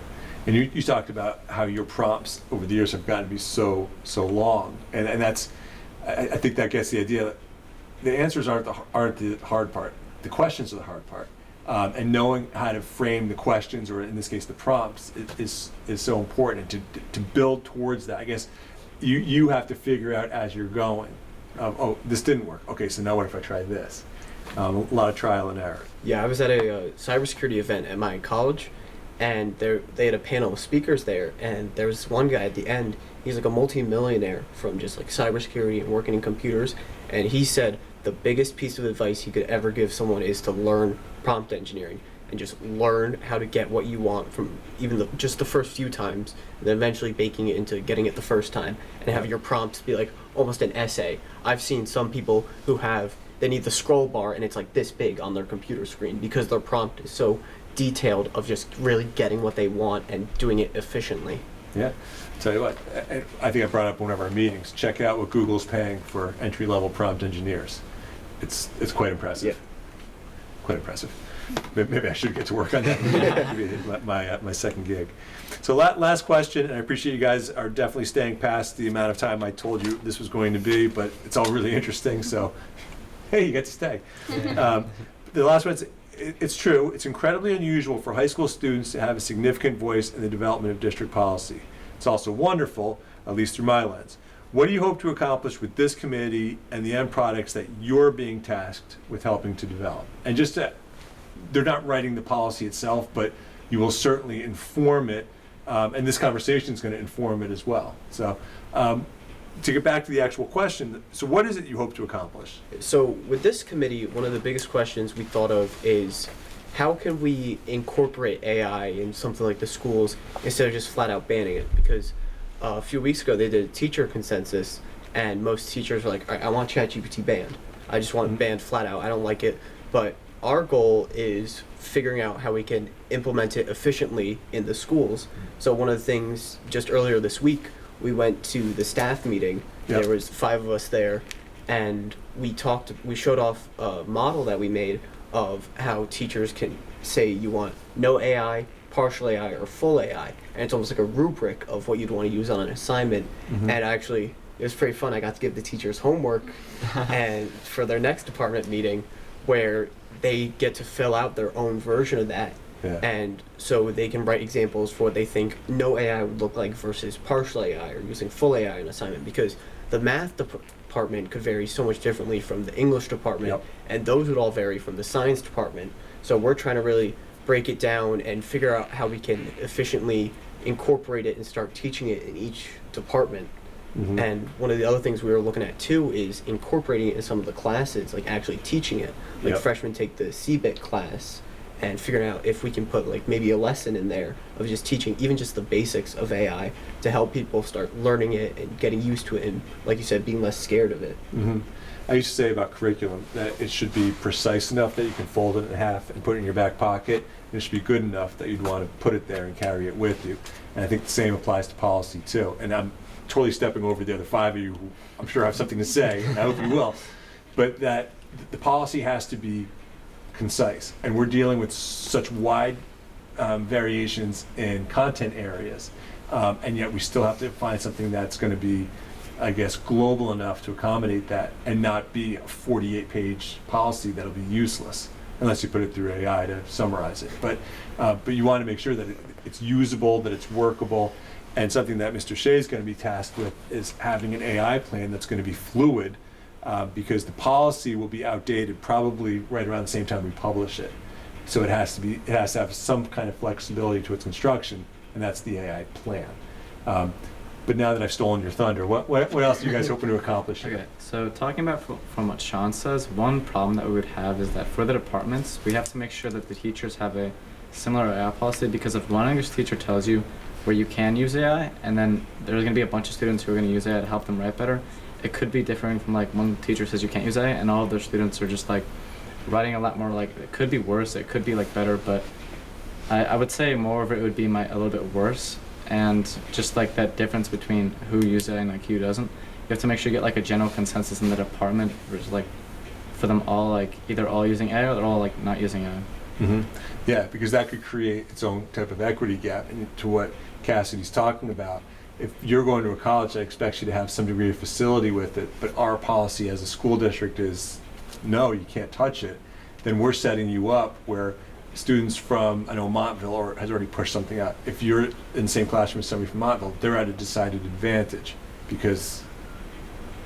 And you talked about how your prompts over the years have gotten to be so long, and that's, I think that gets the idea that the answers aren't the hard part. The questions are the hard part, and knowing how to frame the questions, or in this case the prompts, is so important. And to build towards that, I guess you have to figure out as you're going. Oh, this didn't work. Okay, so now what if I try this? A lot of trial and error. Yeah, I was at a cybersecurity event at my college, and they had a panel of speakers there, and there was one guy at the end. He's like a multi-millionaire from just like cybersecurity and working in computers, and he said the biggest piece of advice he could ever give someone is to learn prompt engineering and just learn how to get what you want from even just the first few times, and then eventually baking it into getting it the first time, and have your prompts be like almost an essay. I've seen some people who they need the scroll bar and it's like this big on their computer screen because their prompt is so detailed of just really getting what they want and doing it efficiently. Yeah. Tell you what, I think I brought up one of our meetings. Check out what Google's paying for entry-level prompt engineers. It's quite impressive. Yeah. Quite impressive. Maybe I should get to work on that. Maybe my second gig. So last question, and I appreciate you guys are definitely staying past the amount of time I told you this was going to be, but it's all really interesting, so hey, you get to stay. The last one, it's true. It's incredibly unusual for high school students to have a significant voice in the development of district policy. It's also wonderful, at least through my lens. What do you hope to accomplish with this committee and the end products that you're being tasked with helping to develop? And just they're not writing the policy itself, but you will certainly inform it, and this conversation is going to inform it as well. So to get back to the actual question, so what is it you hope to accomplish? So with this committee, one of the biggest questions we thought of is how can we incorporate AI in something like the schools instead of just flat out banning it? Because a few weeks ago they did a teacher consensus, and most teachers were like, all right, I want ChatGPT banned. I just want it banned flat out. I don't like it. But our goal is figuring out how we can implement it efficiently in the schools. So one of the things, just earlier this week, we went to the staff meeting. Yep. There was 5 of us there, and we showed off a model that we made of how teachers can say you want no AI, partial AI, or full AI. And it's almost like a rubric of what you'd want to use on an assignment. Mm-hmm. And actually, it was pretty fun. I got to give the teachers homework and for their next department meeting, where they get to fill out their own version of that. Yeah. And so they can write examples for what they think no AI would look like versus partial AI or using full AI in assignment, because the math department could vary so much differently from the English department, Yep. and those would all vary from the science department. So we're trying to really break it down and figure out how we can efficiently incorporate it and start teaching it in each department. Mm-hmm. And one of the other things we were looking at too is incorporating it in some of the classes, like actually teaching it. Like Yep. freshmen take the CBIT class, and figuring out if we can put like maybe a lesson in there of just teaching even just the basics of AI to help people start learning it and getting used to it, and like you said, being less scared of it. Mm-hmm. I used to say about curriculum that it should be precise enough that you can fold it in half and put it in your back pocket, and it should be good enough that you'd want to put it there and carry it with you. And I think the same applies to policy too. And I'm totally stepping over the other 5 of you who I'm sure have something to say, and I hope you will, but that the policy has to be concise, and we're dealing with such wide variations in content areas, and yet we still have to find something that's going to be, I guess, global enough to accommodate that and not be a 48-page policy that'll be useless unless you put it through AI to summarize it. But you want to make sure that it's usable, that it's workable, and something that Mr. Shea is going to be tasked with is having an AI plan that's going to be fluid, because the policy will be outdated probably right around the same time we publish it. So it has to have some kind of flexibility to its construction, and that's the AI plan. But now that I've stolen your thunder, what else are you guys hoping to accomplish here? Okay, so talking about from what Sean says, one problem that we would have is that for the departments, we have to make sure that the teachers have a similar AI policy, because if one English teacher tells you where you can use AI, and then there's going to be a bunch of students who are going to use AI to help them write better, it could be differing from like one teacher says you can't use AI, and all of their students are just like writing a lot more. Like it could be worse, it could be like better, but I would say more of it would be a little bit worse. And just like that difference between who uses AI and like who doesn't, you have to make sure you get like a general consensus in the department, versus like for them all like either all using AI or they're all like not using AI. Mm-hmm. Yeah, because that could create its own type of equity gap. And to what Cassidy's talking about, if you're going to a college that expects you to have some degree of facility with it, but our policy as a school district is no, you can't touch it, then we're setting you up where students from, I know Montville has already pushed something out. If you're in the same classroom as somebody from Montville, they're at a decided advantage because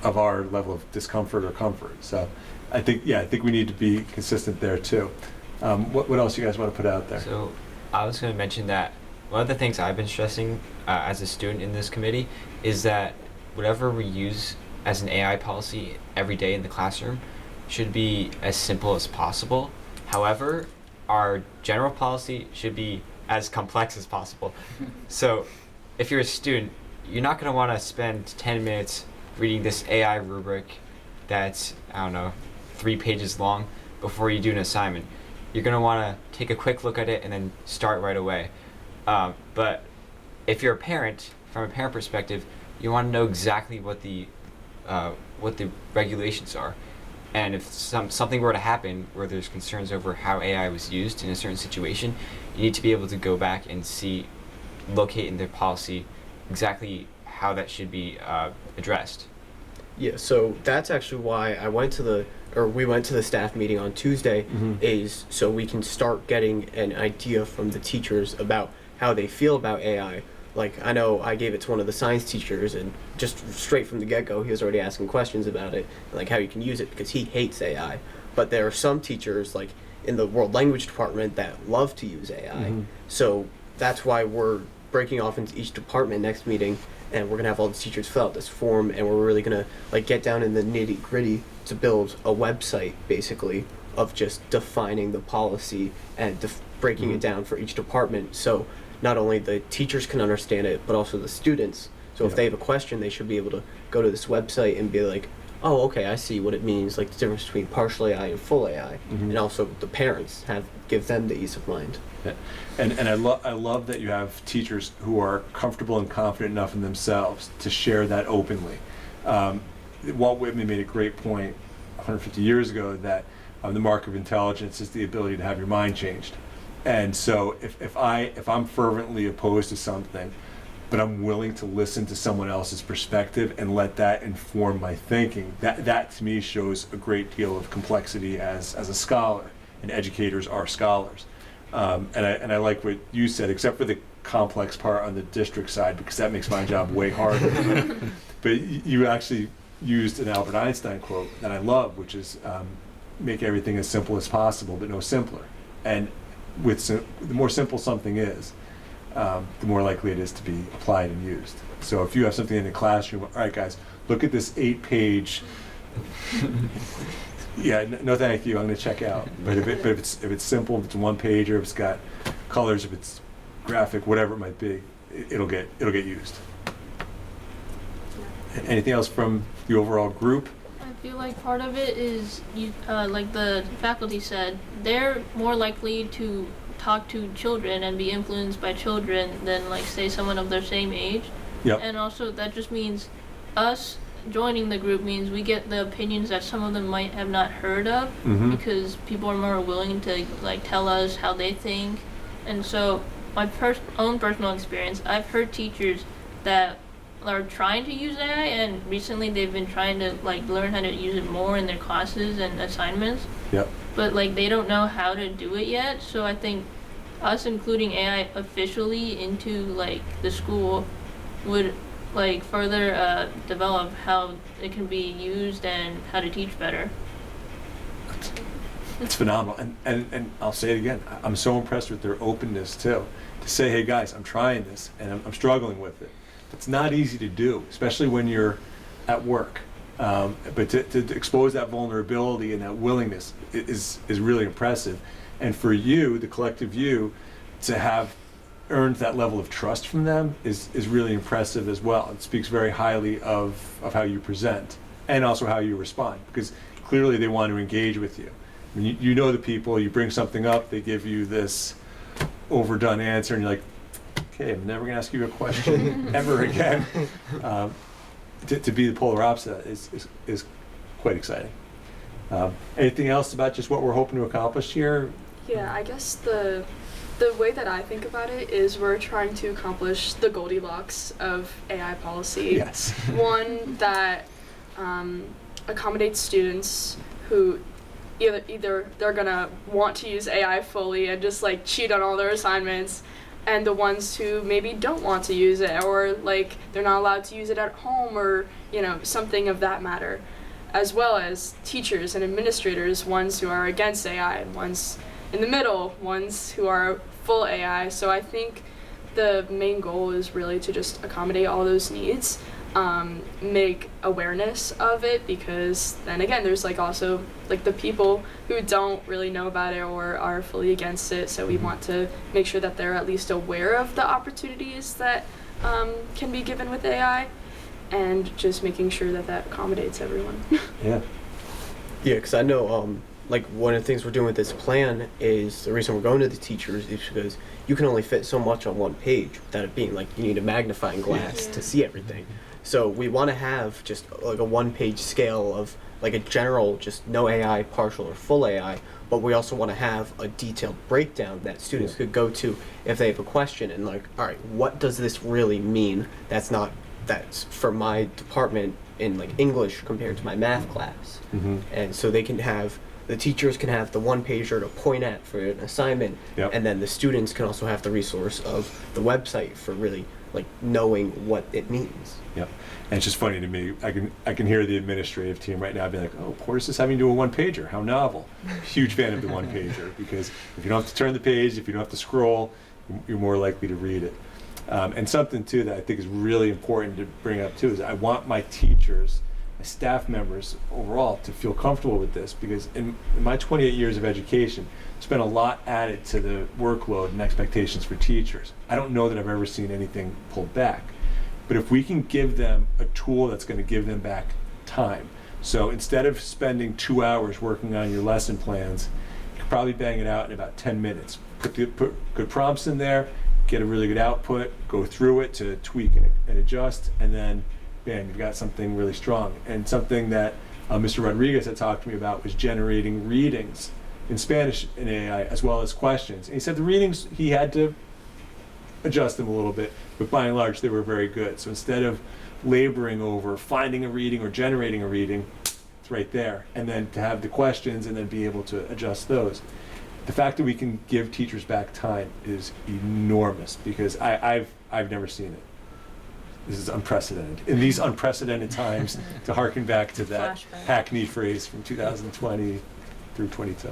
of our level of discomfort or comfort. So I think we need to be consistent there too. What else you guys want to put out there? So I was going to mention that one of the things I've been stressing as a student in this committee is that whatever we use as an AI policy every day in the classroom should be as simple as possible. However, our general policy should be as complex as possible. So if you're a student, you're not going to want to spend 10 minutes reading this AI rubric that's, I don't know, 3 pages long before you do an assignment. You're going to want to take a quick look at it and then start right away. But if you're a parent, from a parent perspective, you want to know exactly what the regulations are. And if something were to happen where there's concerns over how AI was used in a certain situation, you need to be able to go back and locate in the policy exactly how that should be addressed. Yeah, so that's actually why we went to the staff meeting on Tuesday, is so we can start getting an idea from the teachers about how they feel about AI. Like, I know I gave it to one of the science teachers, and just straight from the get-go, he was already asking questions about it, like how you can use it, because he hates AI. But there are some teachers, like in the world language department, that love to use AI. So that's why we're breaking off into each department next meeting, and we're gonna have all the teachers fill out this form, and we're really gonna like get down in the nitty-gritty to build a website, basically, of just defining the policy and breaking it down for each department. So not only the teachers can understand it, but also the students. So if they have a question, they should be able to go to this website and be like, oh, okay, I see what it means, like the difference between partial AI and full AI. And also the parents give them the ease of mind. Yeah. And I love that you have teachers who are comfortable and confident enough in themselves to share that openly. Walt Whitman made a great point 150 years ago that the mark of intelligence is the ability to have your mind changed. And so if I'm fervently opposed to something, but I'm willing to listen to someone else's perspective and let that inform my thinking, that to me shows a great deal of complexity as a scholar, and educators are scholars. And I like what you said, except for the complex part on the district side, because that makes my job way harder. But you actually used an Albert Einstein quote that I love, which is make everything as simple as possible, but no simpler. And the more simple something is, the more likely it is to be applied and used. So if you have something in the classroom, all right, guys, look at this 8-page. Yeah, no, thank you. I'm going to check out. But if it's simple, if it's 1 page, or if it's got colors, if it's graphic, whatever it might be, it'll get used. Anything else from the overall group? I feel like part of it is, like the faculty said, they're more likely to talk to children and be influenced by children than, like, say, someone of their same age. Yep. And also that just means us joining the group means we get the opinions that some of them might have not heard of, because people are more willing to, like, tell us how they think. And so my own personal experience, I've heard teachers that are trying to use AI, and recently they've been trying to, like, learn how to use it more in their classes and assignments. Yep. But, like, they don't know how to do it yet. So I think us including AI officially into, like, the school would, like, further develop how it can be used and how to teach better. It's phenomenal. And I'll say it again, I'm so impressed with their openness too, to say, hey guys, I'm trying this and I'm struggling with it. It's not easy to do, especially when you're at work. But to expose that vulnerability and that willingness is really impressive. And for you, the collective you, to have earned that level of trust from them is really impressive as well. It speaks very highly of how you present and also how you respond, because clearly they want to engage with you. I mean, you know the people, you bring something up, they give you this overdone answer, and you're like, okay, I'm never going to ask you a question ever again. To be the polar opposite is quite exciting. Anything else about just what we're hoping to accomplish here? Yeah, I guess the way that I think about it is we're trying to accomplish the Goldilocks of AI policy. Yes. One that accommodates students who either they're gonna want to use AI fully and just, like, cheat on all their assignments, and the ones who maybe don't want to use it, or like they're not allowed to use it at home, or something of that matter, as well as teachers and administrators, ones who are against AI and ones in the middle, ones who are full AI. So I think the main goal is really to just accommodate all those needs, make awareness of it, because then again there's like also like the people who don't really know about it or are fully against it, so we want to make sure that they're at least aware of the opportunities that can be given with AI, and just making sure that that accommodates everyone. Yeah. Yeah, because I know, like, one of the things we're doing with this plan is the reason we're going to the teachers is because you can only fit so much on one page without it being like you need a magnifying glass to see everything. So we want to have just like a one-page scale of like a general, just no AI, partial or full AI, but we also want to have a detailed breakdown that students could go to if they have a question and like, all right, what does this really mean? That's for my department in like English compared to my math class. And so the teachers can have the one pager to point at for an assignment, and then the students can also have the resource of the website for really like knowing what it means. Yep. And it's just funny to me. I can hear the administrative team right now being like, "Oh, Portas is having to do a one pager. How novel!" Huge fan of the one pager, because if you don't have to turn the page, if you don't have to scroll, you're more likely to read it. And something too that I think is really important to bring up too is I want my teachers, my staff members overall, to feel comfortable with this, because in my 28 years of education, it's been a lot added to the workload and expectations for teachers. I don't know that I've ever seen anything pulled back. But if we can give them a tool that's going to give them back time, so instead of spending 2 hours working on your lesson plans, you can probably bang it out in about 10 minutes. Put good prompts in there, get a really good output, go through it to tweak and adjust, and then bam, you've got something really strong. And something that Mr. Rodriguez had talked to me about was generating readings in Spanish in AI as well as questions. And he said the readings, he had to adjust them a little bit, but by and large they were very good. So instead of laboring over finding a reading or generating a reading, it's right there. And then to have the questions and then be able to adjust those. The fact that we can give teachers back time is enormous, because I've never seen it. This is unprecedented. In these unprecedented times, to harken back to that hackneyed phrase from 2020 through 22.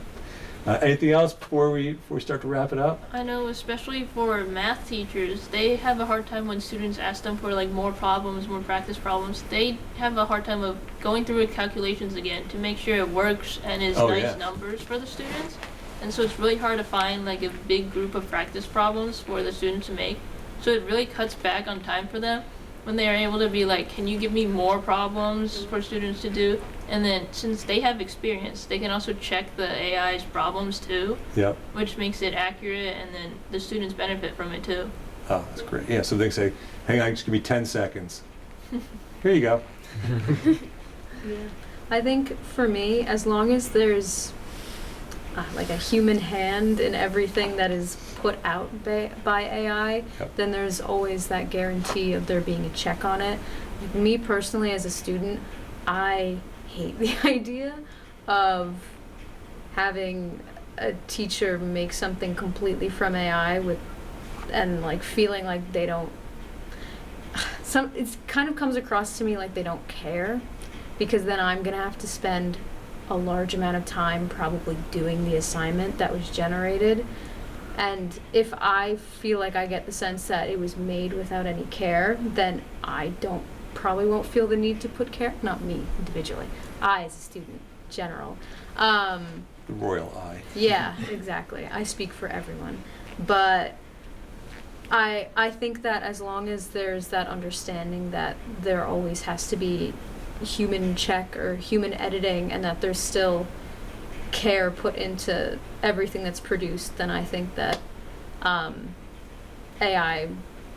Anything else before we start to wrap it up? I know, especially for math teachers, they have a hard time when students ask them for like more problems, more practice problems. They have a hard time of going through with calculations again to make sure it works and is nice numbers for the students. And so it's really hard to find like a big group of practice problems for the students to make. So it really cuts back on time for them when they are able to be like, can you give me more problems for students to do? And then since they have experience, they can also check the AI's problems too. Yep. Which makes it accurate, and then the students benefit from it too. Oh, that's great. Yeah, so they say, hang on, just give me 10 seconds. Here you go. Yeah. I think for me, as long as there's like a human hand in everything that is put out by AI, then there's always that guarantee of there being a check on it. Like me personally, as a student, I hate the idea of having a teacher make something completely from AI and like feeling like they don't. It kind of comes across to me like they don't care, because then I'm gonna have to spend a large amount of time probably doing the assignment that was generated. And if I feel like I get the sense that it was made without any care, then I probably won't feel the need to put care. Not me individually. I as a student, general. The royal I. Yeah, exactly. I speak for everyone. But I think that as long as there's that understanding that there always has to be human check or human editing, and that there's still care put into everything that's produced, then I think that AI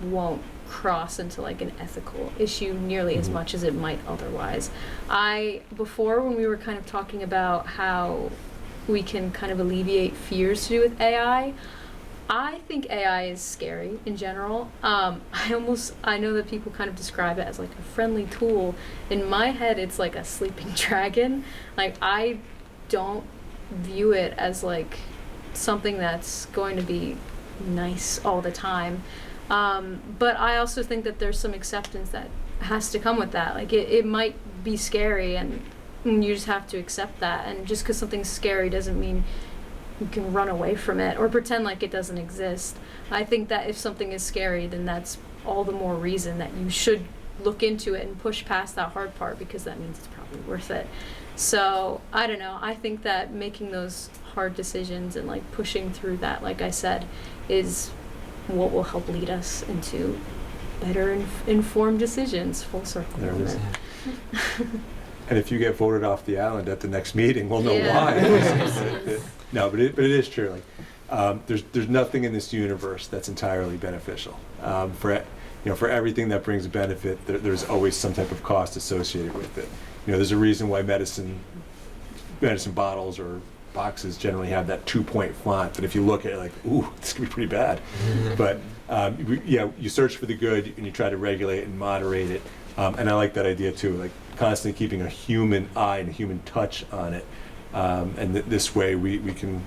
won't cross into like an ethical issue nearly as much as it might otherwise. Before, when we were kind of talking about how we can kind of alleviate fears to do with AI, I think AI is scary in general. I know that people kind of describe it as like a friendly tool. In my head, it's like a sleeping dragon. Like, I don't view it as like something that's going to be nice all the time. But I also think that there's some acceptance that has to come with that. Like it might be scary, and you just have to accept that. And just because something's scary doesn't mean you can run away from it or pretend like it doesn't exist. I think that if something is scary, then that's all the more reason that you should look into it and push past that hard part, because that means it's probably worth it. So I don't know. I think that making those hard decisions and like pushing through that, like I said, is what will help lead us into better informed decisions. Full circle. There it is. And if you get voted off the island at the next meeting, we'll know Yeah. why. No, but it is true. Like, there's nothing in this universe that's entirely beneficial. For everything that brings a benefit, there's always some type of cost associated with it. There's a reason why medicine bottles or boxes generally have that 2-point font. But if you look at it, like, ooh, this could be pretty bad. But you search for the good and you try to regulate and moderate it. And I like that idea too, like constantly keeping a human eye and a human touch on it. And this way we can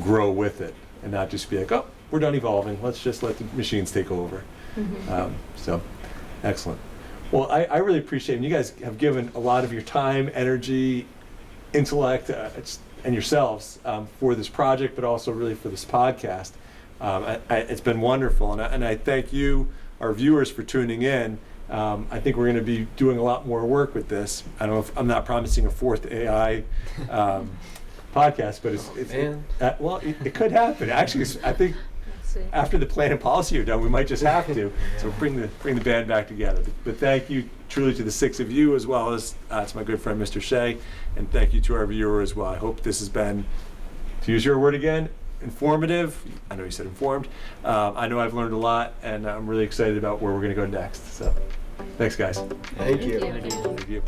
grow with it and not just be like, oh, we're done evolving. Let's just let the machines take over. So, excellent. Well, I really appreciate it. And you guys have given a lot of your time, energy, intellect, and yourselves for this project, but also really for this podcast. It's been wonderful, and I thank you, our viewers, for tuning in. I think we're going to be doing a lot more work with this. I don't know if I'm not promising a fourth AI podcast, but it could happen. Actually, I think after the plan and policy are done, we might just have to. So bring the band back together. But thank you truly to the 6 of you, as well as to my good friend Mr. Shea, and thank you to our viewer as well. I hope this has been, to use your word again, informative. I know you said informed. I know I've learned a lot, and I'm really excited about where we're going to go next. So, thanks, guys. Thank you. Thank you. Thank you.